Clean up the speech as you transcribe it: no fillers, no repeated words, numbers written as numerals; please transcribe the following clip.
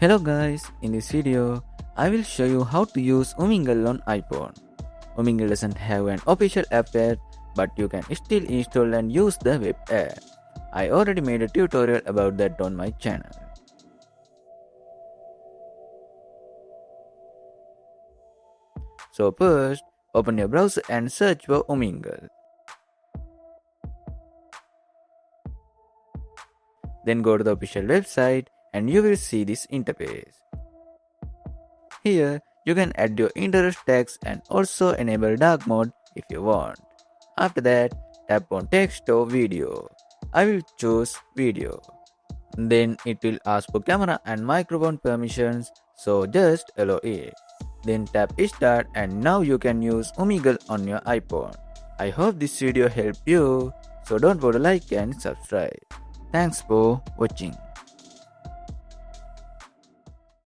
Hello guys, in this video, I will show you how to use Umingle on iPhone. Umingle doesn't have an official app yet, but you can still install and use the web app. I already made a tutorial about that on my channel. So first, open your browser and search for Umingle. Then go to the official website and you will see this interface. Here, you can add your interest tags and also enable dark mode if you want. After that, tap on text or video. I will choose video. Then it will ask for camera and microphone permissions, so just allow it. Then tap start and now you can use Umingle on your iPhone. I hope this video helped you, so don't forget to like and subscribe. Thanks for watching.